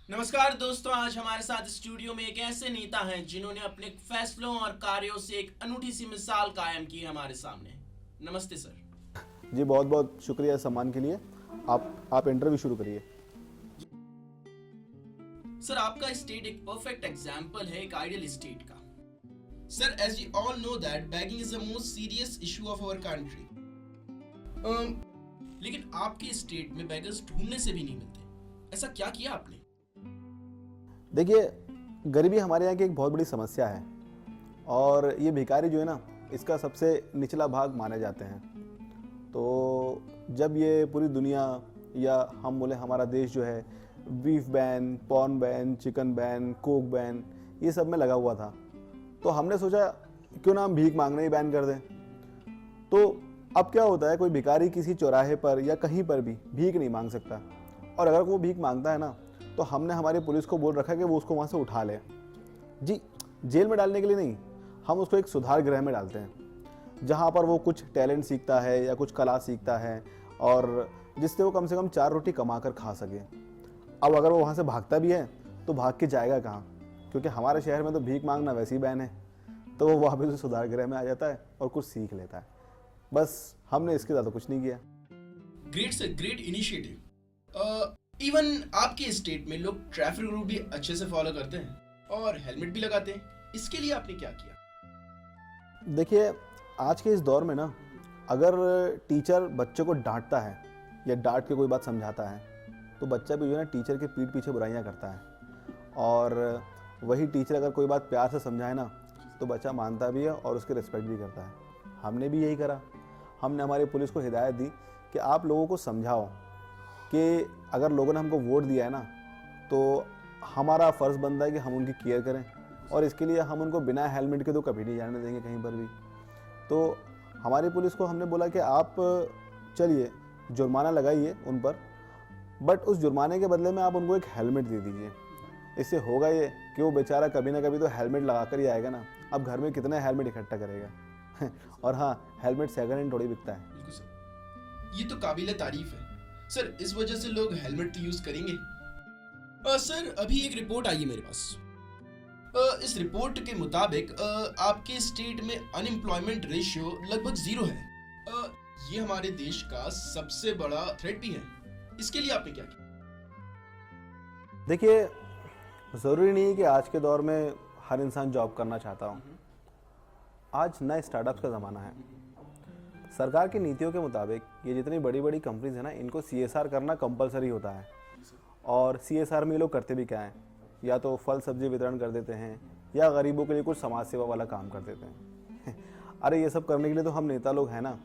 नमस्कार दोस्तों, आज हमारे साथ स्टूडियो में एक ऐसे नेता हैं जिन्होंने अपने फैसलों और कार्यों से एक अनूठी सी मिसाल कायम की है हमारे सामने। नमस्ते सर। जी बहुत बहुत शुक्रिया सम्मान के लिए। आप इंटरव्यू शुरू करिए। सर, आपका स्टेट एक परफेक्ट एग्जाम्पल है एक आइडियल स्टेट का। Sir, as we all know that begging is the most serious issue of our country. लेकिन आपके स्टेट में बैगर्स ढूंढने से भी नहीं मिलते। ऐसा क्या किया आपने? देखिए, गरीबी हमारे यहाँ की एक बहुत बड़ी समस्या है और ये भिखारी जो है ना, इसका सबसे निचला भाग माने जाते हैं। तो जब ये पूरी दुनिया या हम बोले हमारा देश जो है beef ban, porn ban, chicken ban, Coke ban, ये सब में लगा हुआ था, तो हमने सोचा क्यों ना हम भीख मांगना ही बैन कर दें। तो अब क्या होता है, कोई भिखारी किसी चौराहे पर या कहीं पर भी भीख नहीं मांग सकता, और अगर वो भीख मांगता है ना, तो हमने हमारी पुलिस को बोल रखा है कि वो उसको वहाँ से उठा ले। जी, जेल में डालने के लिए नहीं, हम उसको एक सुधार गृह में डालते हैं, जहाँ पर वो कुछ टैलेंट सीखता है या कुछ कला सीखता है, और जिससे वो कम से कम 4 रोटी कमा कर खा सके। अब अगर वो वहाँ से भागता भी है तो भाग के जाएगा कहाँ, क्योंकि हमारे शहर में तो भीख मांगना वैसे ही बैन है। तो वो वापस उस सुधार गृह में आ जाता है और कुछ सीख लेता है। बस हमने इसके ज़्यादा कुछ नहीं किया। Great sir, great initiative. Even आपके स्टेट में लोग ट्रैफिक रूल भी अच्छे से फॉलो करते हैं और हेलमेट भी लगाते हैं। इसके लिए आपने क्या किया? देखिए, आज के इस दौर में ना, अगर टीचर बच्चों को डांटता है या डांट के कोई बात समझाता है, तो बच्चा भी जो है ना टीचर के पीठ पीछे बुराइयां करता है। और वही टीचर अगर कोई बात प्यार से समझाए ना, तो बच्चा मानता भी है और उसकी रिस्पेक्ट भी करता है। हमने भी यही करा। हमने हमारी पुलिस को हिदायत दी कि आप लोगों को समझाओ कि अगर लोगों ने हमको वोट दिया है ना, तो हमारा फ़र्ज़ बनता है कि हम उनकी केयर करें, और इसके लिए हम उनको बिना हेलमेट के तो कभी नहीं जाने देंगे कहीं पर भी। तो हमारी पुलिस को हमने बोला कि आप चलिए जुर्माना लगाइए उन पर, बट उस जुर्माने के बदले में आप उनको एक हेलमेट दे दीजिए। इससे होगा ये कि वो बेचारा कभी ना कभी तो हेलमेट लगा कर ही आएगा ना। अब घर में कितने हेलमेट इकट्ठा करेगा और हाँ, हेलमेट सेकंड हैंड थोड़ी बिकता है। बिल्कुल सर, ये तो काबिले तारीफ है। सर, इस वजह से लोग हेलमेट तो यूज करेंगे। सर, अभी एक रिपोर्ट आई है मेरे पास। इस रिपोर्ट के मुताबिक आपके स्टेट में अनएम्प्लॉयमेंट रेशियो लगभग 0 है। अ, ये हमारे देश का सबसे बड़ा थ्रेट भी है। इसके लिए आपने क्या किया? देखिए, ज़रूरी नहीं है कि आज के दौर में हर इंसान जॉब करना चाहता हो। आज नए स्टार्टअप्स का ज़माना है। सरकार की नीतियों के मुताबिक ये जितनी बड़ी बड़ी कंपनीज है ना, इनको सीएसआर करना कंपलसरी होता है। और सीएसआर में ये लोग करते भी क्या हैं, या तो फल सब्जी वितरण कर देते हैं या गरीबों के लिए कुछ समाज सेवा वाला काम कर देते हैं अरे ये सब करने के लिए तो हम नेता लोग हैं ना।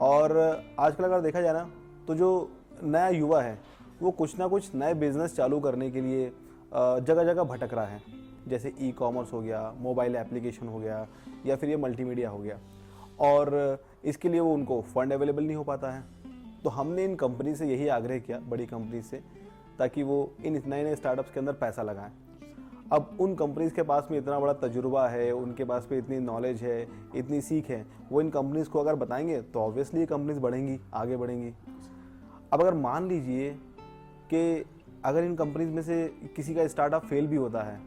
और आजकल अगर देखा जाए ना, तो जो नया युवा है वो कुछ ना कुछ नए बिजनेस चालू करने के लिए जगह जगह भटक रहा है। जैसे ई कॉमर्स हो गया, मोबाइल एप्लीकेशन हो गया, या फिर ये मल्टीमीडिया हो गया। और इसके लिए वो उनको फंड अवेलेबल नहीं हो पाता है। तो हमने इन कंपनी से यही आग्रह किया, बड़ी कंपनी से, ताकि वो इन नए नए स्टार्टअप्स के अंदर पैसा लगाएं। अब उन कंपनीज के पास में इतना बड़ा तजुर्बा है, उनके पास में इतनी नॉलेज है, इतनी सीख है, वो इन कंपनीज को अगर बताएंगे तो ऑब्वियसली ये कंपनीज बढ़ेंगी, आगे बढ़ेंगी। अब अगर मान लीजिए कि अगर इन कंपनीज में से किसी का स्टार्टअप फेल भी होता है,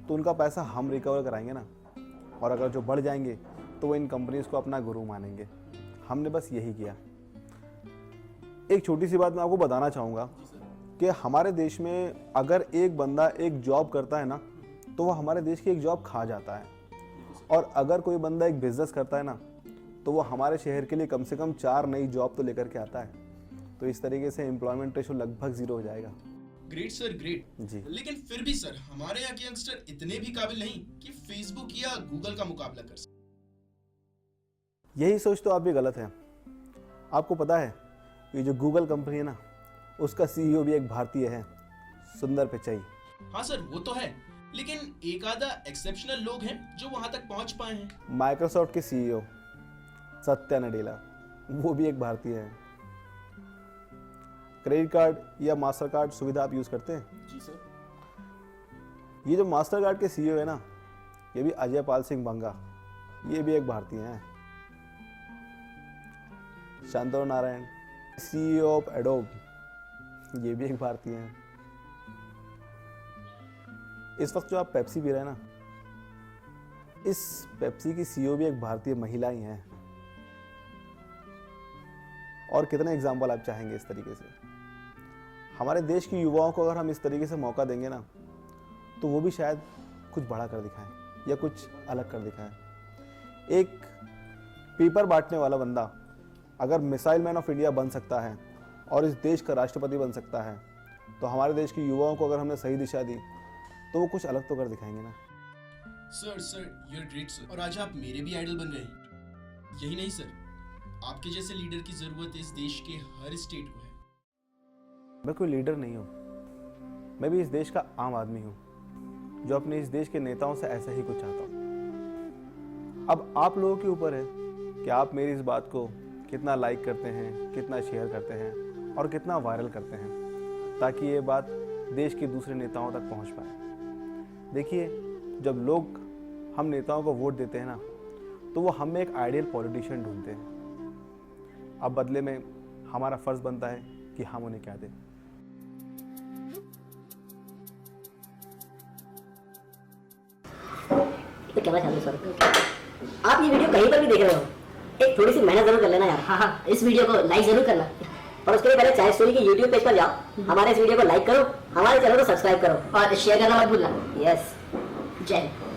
तो उनका पैसा हम रिकवर कराएंगे ना। और अगर जो बढ़ जाएंगे तो वो इन कंपनीज को अपना गुरु मानेंगे। हमने बस यही किया। एक छोटी सी बात मैं आपको बताना चाहूँगा कि हमारे देश में अगर एक बंदा एक जॉब करता है ना, तो वो हमारे देश की एक जॉब खा जाता है। और अगर कोई बंदा एक बिजनेस करता है ना, तो वो हमारे शहर के लिए कम से कम 4 नई जॉब तो लेकर के आता है। तो इस तरीके से एम्प्लॉयमेंट रेशो लगभग 0 हो जाएगा। ग्रेट सर, ग्रेट जी। लेकिन फिर भी सर, हमारे यहाँ के यंगस्टर इतने भी काबिल नहीं कि फेसबुक या गूगल का मुकाबला कर सके। यही सोच तो आप भी गलत है। आपको पता है, ये जो गूगल कंपनी है ना, उसका सीईओ भी एक भारतीय है, सुंदर पिचाई। हाँ सर, वो तो है, लेकिन एक आधा एक्सेप्शनल लोग हैं जो वहां तक पहुंच पाए हैं। माइक्रोसॉफ्ट के सीईओ सत्या नडेला, वो भी एक भारतीय है। क्रेडिट कार्ड या मास्टर कार्ड सुविधा आप यूज़ करते हैं? जी सर। ये जो मास्टर कार्ड के सीईओ है ना, ये भी अजय पाल सिंह बंगा, ये भी एक भारतीय हैं। Shantanu Narayan, CEO of adobe, ये भी एक भारतीय हैं। इस वक्त जो आप पेप्सी पी रहे हैं ना, इस पेप्सी की सीईओ भी एक भारतीय महिला ही हैं। और कितने एग्जाम्पल आप चाहेंगे इस तरीके से? हमारे देश के युवाओं को अगर हम इस तरीके से मौका देंगे ना, तो वो भी शायद कुछ बड़ा कर दिखाएं या कुछ अलग कर दिखाएं। एक पेपर बांटने वाला बंदा अगर मिसाइल मैन ऑफ इंडिया बन सकता है और इस देश का राष्ट्रपति बन सकता है, तो हमारे देश के युवाओं को अगर हमने सही दिशा दी तो वो कुछ अलग तो कर दिखाएंगे ना। Sir you are great sir, और आज आप मेरे भी आइडल बन गए। यही नहीं सर, आपके जैसे लीडर की जरूरत इस देश के हर स्टेट को है। मैं कोई लीडर नहीं हूँ, मैं भी इस देश का आम आदमी हूँ जो अपने इस देश के नेताओं से ऐसा ही कुछ चाहता हूँ। अब आप लोगों के ऊपर है कि आप मेरी इस बात को कितना लाइक करते हैं, कितना शेयर करते हैं और कितना वायरल करते हैं, ताकि ये बात देश के दूसरे नेताओं तक पहुँच पाए। देखिए, जब लोग हम नेताओं को वोट देते हैं ना, तो वो हमें एक आइडियल पॉलिटिशियन ढूंढते हैं। अब बदले में हमारा फर्ज बनता है कि हम उन्हें क्या दें। तो कैमरा चालू सर। आप ये वीडियो कहीं पर भी देख रहे हो, एक थोड़ी सी मेहनत जरूर कर लेना यार। हाँ, इस वीडियो को लाइक जरूर करना, और उसके लिए पहले चाय स्टोरी के YouTube पेज पर जाओ, हमारे इस वीडियो को लाइक करो, हमारे चैनल को सब्सक्राइब करो और शेयर करना मत भूलना। यस, जय हिंद।